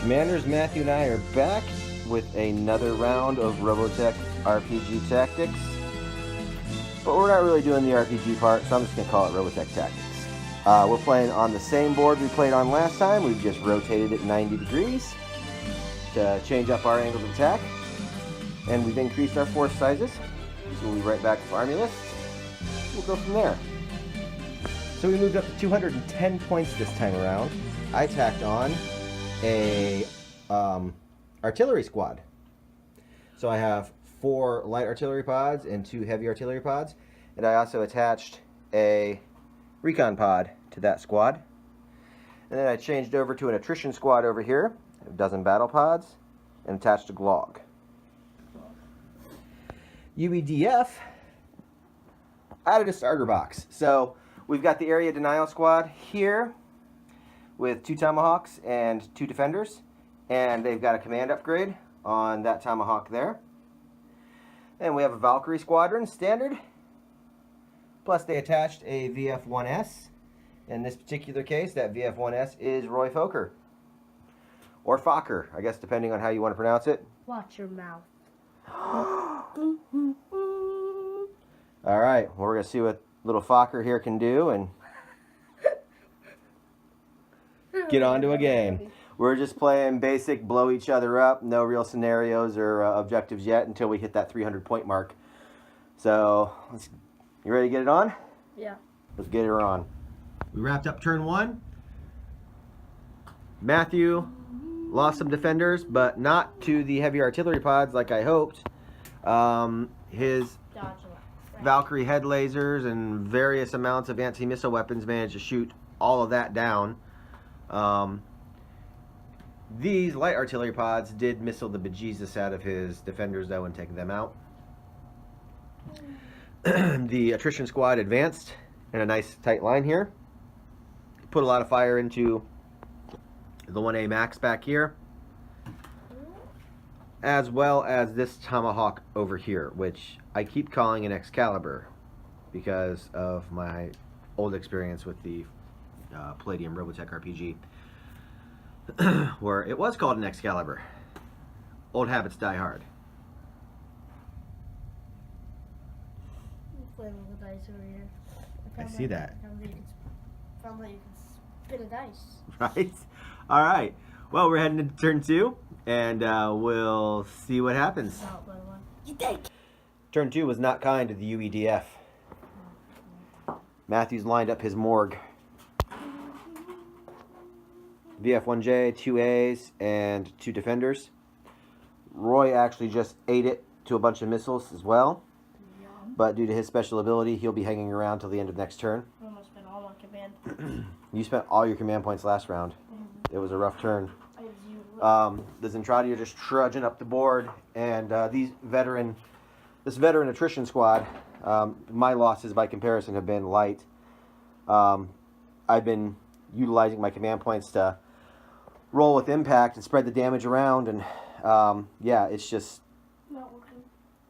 Commanders, Matthew and I are back with another round of Robotech RPG Tactics. But we're not really doing the RPG part, so I'm just going to call it Robotech Tactics. We're playing on the same board we played on last time. We've just rotated it 90 degrees to change up our angle of attack. And we've increased our force sizes. So we'll be right back with Army lists. We'll go from there. So we moved up to 210 points this time around. I tacked on a artillery squad. So I have 4 light artillery pods and 2 heavy artillery pods, and I also attached a recon pod to that squad. And then I changed over to an attrition squad over here, a dozen battle pods, and attached a Glog. UEDF added a starter box. So we've got the area denial squad here with 2 Tomahawks and 2 Defenders, and they've got a command upgrade on that Tomahawk there. And we have a Valkyrie squadron standard, plus they attached a VF-1S. In this particular case, that VF-1S is Roy Fokker, or Fokker, I guess, depending on how you want to pronounce it. Watch your mouth. All right, well, we're gonna see what little Fokker here can do and get on to a game. We're just playing basic blow each other up, no real scenarios or objectives yet until we hit that 300 point mark. So, you ready to get it on? Yeah. Let's get her on. We wrapped up turn 1. Matthew lost some defenders, but not to the heavy artillery pods like I hoped. His Valkyrie head lasers and various amounts of anti-missile weapons managed to shoot all of that down. These light artillery pods did missile the bejesus out of his defenders, though, and take them out. The attrition squad advanced in a nice tight line here. Put a lot of fire into the 1A Max back here, as well as this Tomahawk over here, which I keep calling an Excalibur because of my old experience with the Palladium Robotech RPG, where it was called an Excalibur. Old habits die hard. Playing with the dice over here. I see that. Found that you can spin a dice. Right? All right. Well, we're heading into turn 2, and we'll see what happens. You think? Turn 2 was not kind to the UEDF. Matthews lined up his morgue. VF-1J, 2 A's, and 2 Defenders. Roy actually just ate it to a bunch of missiles as well. But due to his special ability, he'll be hanging around till the end of next turn. I almost spent all my command. You spent all your command points last round. It was a rough turn. The Zentradi are just trudging up the board, and this veteran attrition squad, my losses by comparison have been light. I've been utilizing my command points to roll with impact and spread the damage around, and yeah, it's just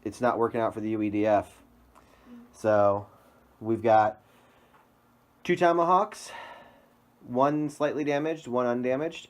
it's not working out for the UEDF. So we've got 2 Tomahawks, 1 slightly damaged, 1 undamaged,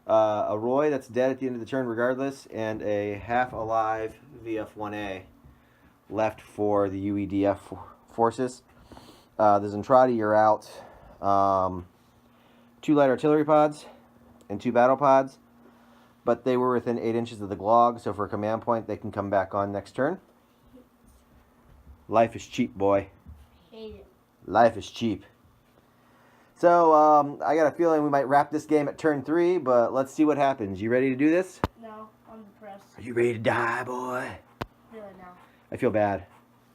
a Roy that's dead at the end of the turn regardless, and a half-alive VF-1A left for the UEDF forces. The Zentradi are out. 2 light artillery pods and 2 battle pods, but they were within 8 inches of the Glog, so for a command point they can come back on next turn. Life is cheap, boy. Hate it. Life is cheap. So, I got a feeling we might wrap this game at turn 3, but let's see what happens. You ready to do this? No, I'm depressed. Are you ready to die, boy? Really now. I feel bad.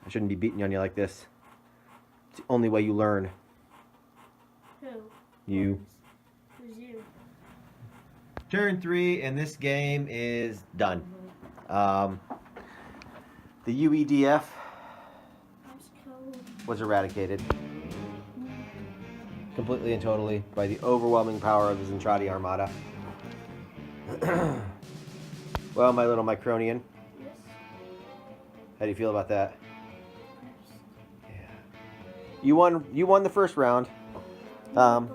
I shouldn't be beating on you like this. It's the only way you learn. Who? You. Who's you? Turn 3, and this game is done. The UEDF was eradicated completely and totally by the overwhelming power of the Zentradi Armada. Well, my little Micronian, Yes. how do you feel about that? Yeah. You won the first round. One.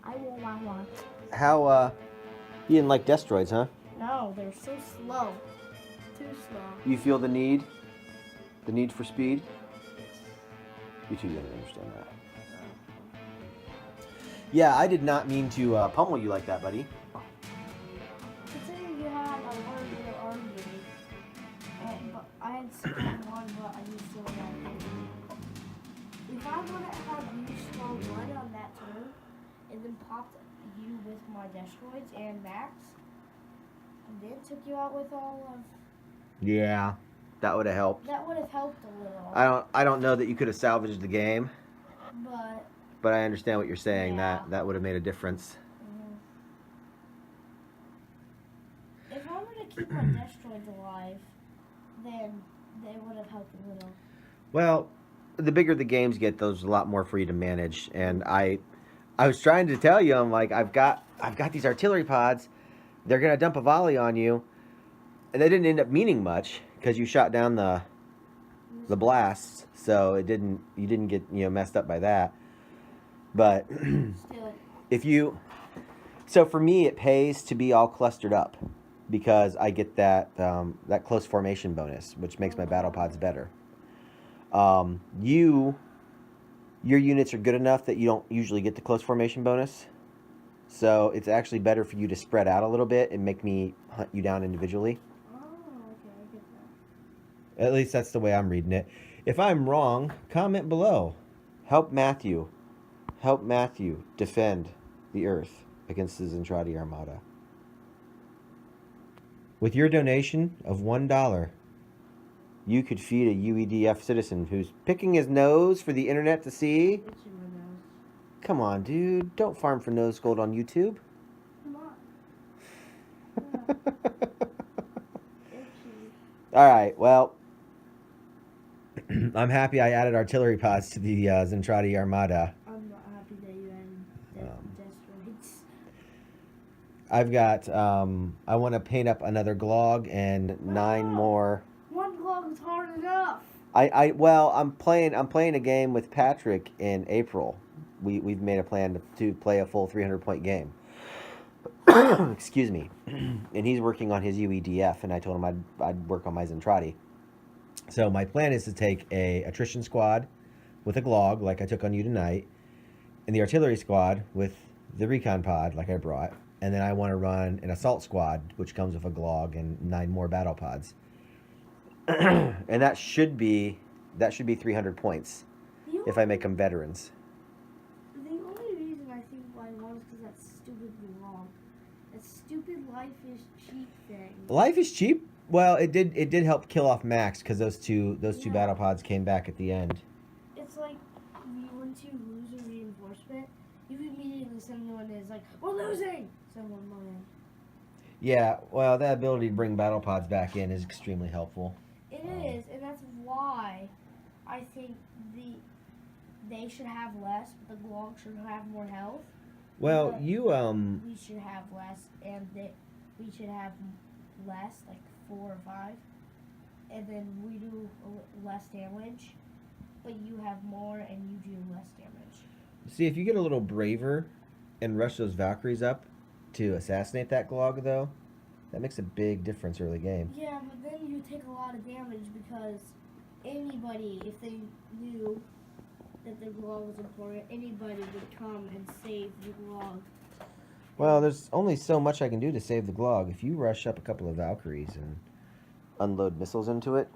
I won one. How you didn't like Destroids, huh? No, they're so slow. Too slow. You feel the need for speed? You too young to understand that. Yeah, I did not mean to pummel you like that, buddy. Considering you had a larger arm than me, but I had one, but I used still one. If I would have used small blood on that turn, and then popped you with my Destroids and Max, and then took you out with all of, Yeah, that would have helped. that would have helped a little. I don't know that you could have salvaged the game, But I understand what you're saying. Yeah. That would have made a difference. if I were to keep my Destroids alive, then they would have helped a little. Well, the bigger the games get, there's a lot more for you to manage. And I was trying to tell you, I'm like, I've got these artillery pods. They're gonna dump a volley on you, and they didn't end up meaning much because you shot down the blasts, so you didn't get messed up by that. But Still, so for me, it pays to be all clustered up because I get that close formation bonus, which makes my battle pods better. Your units are good enough that you don't usually get the close formation bonus, so it's actually better for you to spread out a little bit and make me hunt you down individually. oh, okay, I get that. At least that's the way I'm reading it. If I'm wrong, comment below. Help Matthew defend the Earth against the Zentradi Armada. With your donation of $1, you could feed a UEDF citizen who's picking his nose for the internet to see. Itching my nose. Come on, dude. Don't farm for nose gold on YouTube. Come on. Itchy. All right, well, I'm happy I added artillery pods to the Zentradi Armada. I'm not happy that you added Destroids. I've got, I want to paint up another Glog and 9 more. One Glog is hard enough. I'm playing a game with Patrick in April. We've made a plan to play a full 300-point game. Excuse me. And he's working on his UEDF, and I told him I'd work on my Zentradi. So my plan is to take a attrition squad with a Glog, like I took on you tonight, and the artillery squad with the recon pod, like I brought, and then I want to run an assault squad, which comes with a Glog and 9 more battle pods. And that should be 300 points if I make them veterans. The only reason I think why I won is because that's stupidly long. That stupid life is cheap thing. Life is cheap. Well, it did help kill off Max because those two battle pods came back at the end. It's like once you lose a reinforcement, you immediately someone is like, we're losing. Someone moment. Yeah, well, that ability to bring battle pods back in is extremely helpful. It is, and that's why I think they should have less, but the Glog should have more health. Well, But we should have less, and we should have less, like 4 or 5, and then we do less damage, but you have more and you do less damage. see if you get a little braver and rush those Valkyries up to assassinate that Glog, though. That makes a big difference early game. Yeah, but then you take a lot of damage because anybody, if they knew that the Glog was important, anybody would come and save the Glog. Well, there's only so much I can do to save the Glog. If you rush up a couple of Valkyries and unload missiles into it.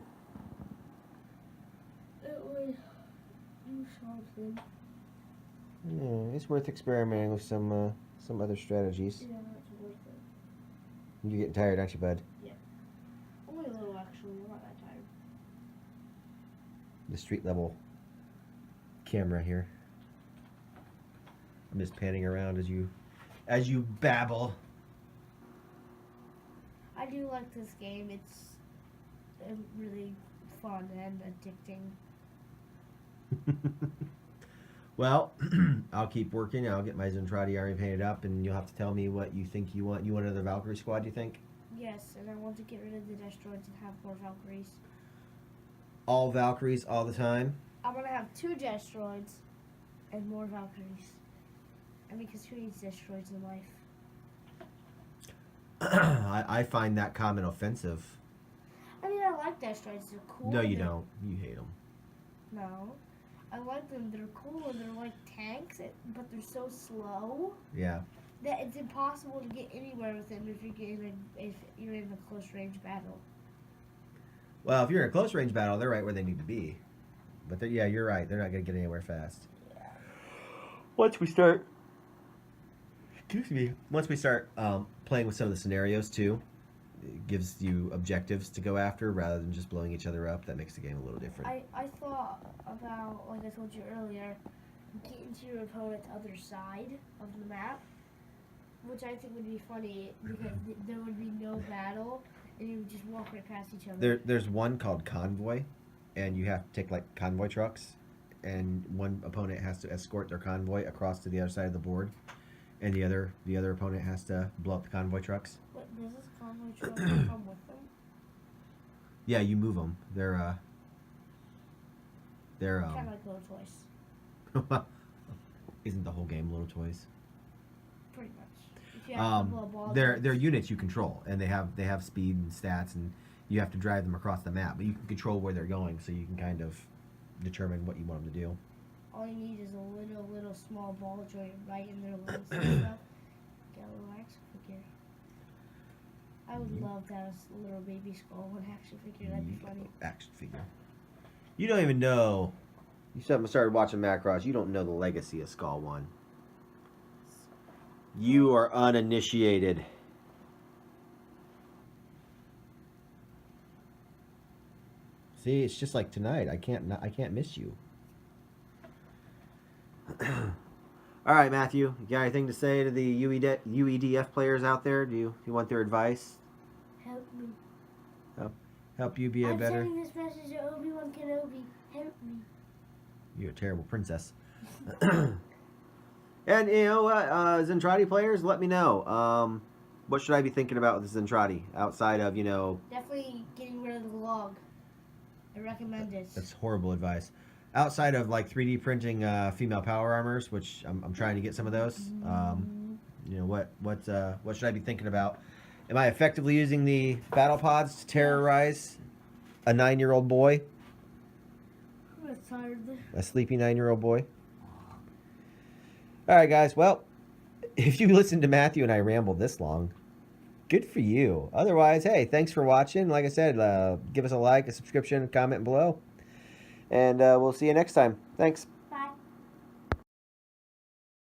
It would do something. Yeah, it's worth experimenting with some other strategies. Yeah, that's worth it. You're getting tired, aren't you, bud? Only a little, actually. We're not that tired. The street level camera here. I'm just panning around as you babble. I do like this game. It's really fun and addicting. Well, I'll keep working. I'll get my Zentradi army painted up, and you'll have to tell me what you think you want. You want another Valkyrie squad, you think? Yes, and I want to get rid of the Destroids and have more Valkyries. All Valkyries all the time? I want to have 2 Destroids and more Valkyries. I mean, because who needs Destroids in life? I find that comment offensive. I mean, I like dash droids. They're cool. No, you don't. You hate them. No. I like them. They're cool and they're like tanks, but they're so slow Yeah. that it's impossible to get anywhere with them if you're in a close range battle. Well, if you're in a close range battle, they're right where they need to be. But yeah, you're right. They're not going to get anywhere fast. Yeah. Once we start, excuse me. Once we start playing with some of the scenarios too, it gives you objectives to go after rather than just blowing each other up. That makes the game a little different. I thought about, like I told you earlier, getting to your opponent's other side of the map, which I think would be funny because there would be no battle and you would just walk right past each other. There's one called Convoy, and you have to take like convoy trucks, and one opponent has to escort their convoy across to the other side of the board, and the other opponent has to blow up the convoy trucks. What, does this convoy truck come with them? Yeah, you move them. They're Kind of like little toys. isn't the whole game Little Toys? Pretty much. If you have to blow a ball, They're units you control, and they have speed and stats, and you have to drive them across the map. But you can control where they're going, so you can kind of determine what you want them to do. all you need is a little small ball joint right in their legs and stuff. Get a little action figure. I would love to have a little baby skull one action figure. That'd be funny. Action figure. You don't even know. You started watching Macross. You don't know the legacy of Skull One. You are uninitiated. See, it's just like tonight. I can't miss you. All right, Matthew. You got anything to say to the UEDF players out there? Do you want their advice? Help me. Help you be a better. I'm sending this message to Obi-Wan Kenobi. Help me. You're a terrible princess. And you know what, Zentradi players, let me know. What should I be thinking about with the Zentradi outside of Definitely getting rid of the log. I recommend it. That's horrible advice. Outside of like 3D printing female power armors, which I'm trying to get some of those. What should I be thinking about? Am I effectively using the battle pods to terrorize a 9-year-old boy? I'm tired. A sleepy 9-year-old boy? All right, guys. Well, if you listened to Matthew and I ramble this long, good for you. Otherwise, hey, thanks for watching. Like I said, give us a like, a subscription, comment below. And we'll see you next time. Thanks.